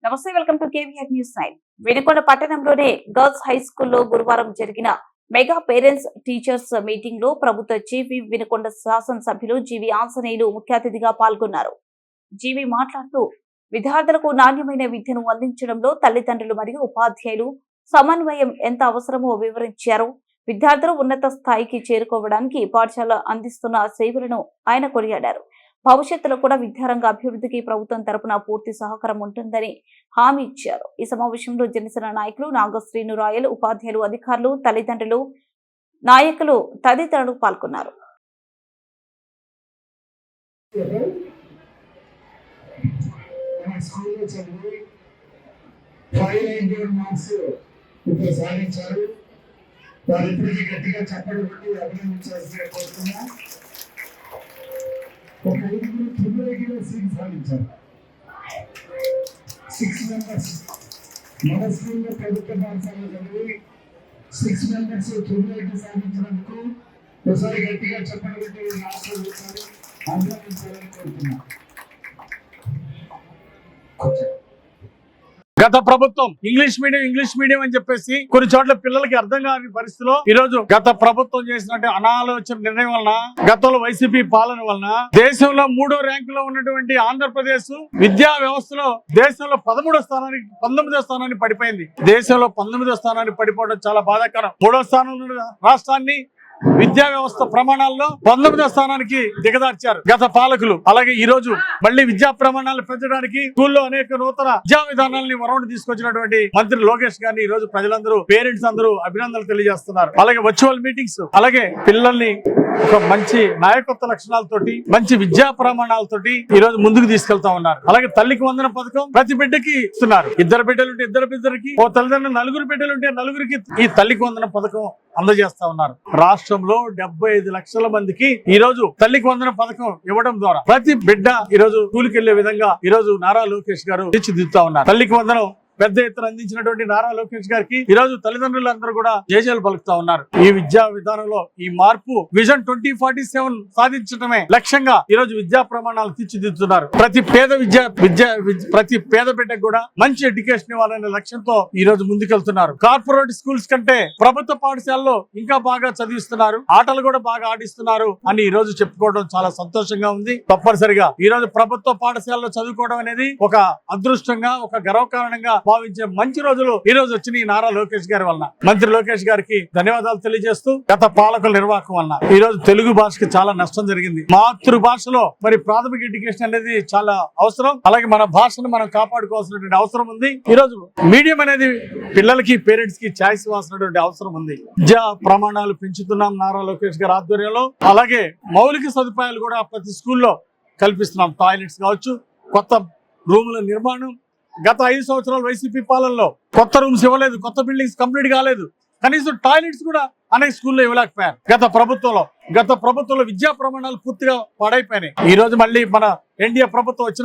నమస్తే, welcome to KVR news 9. Vinukonda పట్టణంలోనే girls high స్కూల్లో గురువారం జరిగిన మెగా పేరెంట్స్ టీచర్స్ మీటింగ్ లో ప్రభుత్వ జీవీ వినుకొండ శాసనసభ్యులు జీవి ఆంజనేయులు ముఖ్య అతిథిగా పాల్గొన్నారు. జీవి మాట్లాడుతూ విద్యార్థులకు నాణ్యమైన విద్యను అందించడంలో తల్లిదండ్రులు మరియు ఉపాధ్యాయులు సమన్వయం ఎంత అవసరమో వివరించారు. విద్యార్థులు ఉన్నత స్థాయికి చేరుకోవడానికి పాఠశాల అందిస్తున్న సేవలను ఆయన కొనియాడారు. భవిష్యత్తులో కూడా విద్యారంగ అభివృద్ధికి ప్రభుత్వం తరపున పూర్తి సహకారం ఉంటుందని హామీ ఇచ్చారు. ఈ సమావేశంలో జనసేన నాయకులు నాగశ్రీను రాయల్, ఉపాధ్యాయులు, అధికారులు, తల్లిదండ్రులు, నాయకులు తదితరులు పాల్గొన్నారు. ఒక 5 సీట్ సాధించారు. 6 మెంబర్స్ మన స్కూల్లో ప్రభుత్వ పాఠశాలలో చదివి 6 మెంబర్స్ 9 సాధించినందుకు ఒకసారి గట్టిగా చెప్పబట్టి ఆశీర్వదించారు. అభినందించాలని కోరుతున్నా. గత ప్రభుత్వం ఇంగ్లీష్ మీడియం అని చెప్పేసి కొన్ని చోట్ల పిల్లలకి అర్థం కాని పరిస్థితిలో ఈ రోజు గత ప్రభుత్వం చేసినట్టు అనాలోచన నిర్ణయం వలన, గతంలో వైసీపీ పాలన వలన దేశంలో 3వ ర్యాంకులో ఉన్నటువంటి ఆంధ్రప్రదేశ్ విద్యా వ్యవస్థలో దేశంలో 19వ స్థానాన్ని పడిపోయింది. దేశంలో 19వ స్థానాన్ని పడిపోవడం చాలా బాధాకరం. 3వ స్థానంలో రాష్ట్రాన్ని విద్యా వ్యవస్థ ప్రమాణాల్లో 19వ స్థానానికి దిగదార్చారు గత పాలకులు. అలాగే ఈ రోజు మళ్ళీ విద్యా ప్రమాణాలు పెంచడానికి స్కూల్లో అనేక నూతన విద్యా విధానాలని వరవడి తీసుకొచ్చినటువంటి మంత్రి లోకేష్ గారిని ఈ రోజు ప్రజలందరూ, పేరెంట్స్ అందరూ అభినందనలు తెలియజేస్తున్నారు. అలాగే వర్చువల్ మీటింగ్స్, అలాగే పిల్లల్ని ఒక మంచి నాయకత్వ లక్షణాలతోటి, మంచి విద్యా ప్రమాణాలతోటి ఈ రోజు ముందుకు తీసుకెళ్తా ఉన్నారు. అలాగే తల్లికి వందన పథకం ప్రతి బిడ్డకి ఇస్తున్నారు. 2 బిడ్డలుంటే 2 బిడ్డలకి, ఓ తల్లిదండ్రులు 4 బిడ్డలుంటే 4కి ఈ తల్లికి వందన పథకం అందజేస్తా ఉన్నారు. రాష్ట్రంలో 75 లక్షల మందికి ఈ రోజు తల్లికి వందన పథకం ఇవ్వడం ద్వారా ప్రతి బిడ్డ ఈ రోజు స్కూల్కి వెళ్లే విధంగా ఈ రోజు నారా లోకేష్ గారు తీర్చిదిద్దుతా ఉన్నారు. తల్లికి వందనం పెద్ద ఎత్తున అందించినటువంటి నారా లోకేష్ గారికి ఈ రోజు తల్లిదండ్రులందరూ కూడా జేజేలు పలుకుతా ఉన్నారు. ఈ విద్యా విధానంలో ఈ మార్పు విజన్ 2047 సాధించడమే లక్ష్యంగా ఈ రోజు విద్యా ప్రమాణాలు తీర్చిదిద్దుతున్నారు. ప్రతి పేద బిడ్డకు కూడా మంచి ఎడ్యుకేషన్ ఇవ్వాలనే లక్ష్యంతో ఈ రోజు ముందుకెళ్తున్నారు. కార్పొరేట్ స్కూల్స్ కంటే ప్రభుత్వ పాఠశాలలో ఇంకా బాగా చదివిస్తున్నారు, ఆటలు కూడా బాగా ఆడిస్తున్నారు అని ఈ రోజు చెప్పుకోవడం చాలా సంతోషంగా ఉంది. తప్పనిసరిగా ఈ రోజు ప్రభుత్వ పాఠశాలలో చదువుకోవడం అనేది ఒక అదృష్టంగా, ఒక గర్వకారణంగా భావించే మంచి రోజులు ఈ రోజు వచ్చిన ఈ నారా లోకేష్ గారి వలన, మంత్రి లోకేష్ గారికి ధన్యవాదాలు తెలియజేస్తూ, గత పాలకుల నిర్వాహకం వలన ఈ రోజు తెలుగు భాషకి చాలా నష్టం జరిగింది. మాతృభాషలో మరి ప్రాథమిక ఎడ్యుకేషన్ అనేది చాలా అవసరం. అలాగే మన భాషను మనం కాపాడుకోవాల్సినటువంటి అవసరం ఉంది. ఈ రోజు మీడియం అనేది పిల్లలకి, పేరెంట్స్ కి ఛాయిస్ ఇవ్వాల్సినటువంటి అవసరం ఉంది. విద్యా ప్రమాణాలు పెంచుతున్నాం నారా లోకేష్ గారి ఆధ్వర్యంలో. అలాగే మౌలిక సదుపాయాలు కూడా ప్రతి స్కూల్లో కల్పిస్తున్నాం. టాయిలెట్స్ కావచ్చు, కొత్త రూముల నిర్మాణం. గత 5 సంవత్సరాలు వైసీపీ పాలనలో కొత్త రూమ్స్ ఇవ్వలేదు, కొత్త బిల్డింగ్స్ కంప్లీట్ కాలేదు, కనీసం టాయిలెట్స్ కూడా అనేక స్కూల్లో ఇవ్వలేకపోయారు గత ప్రభుత్వంలో విద్యా ప్రమాణాలు పూర్తిగా పాడైపోయినాయి. ఈ రోజు మళ్ళీ మన ఎన్డీఏ ప్రభుత్వం వచ్చిన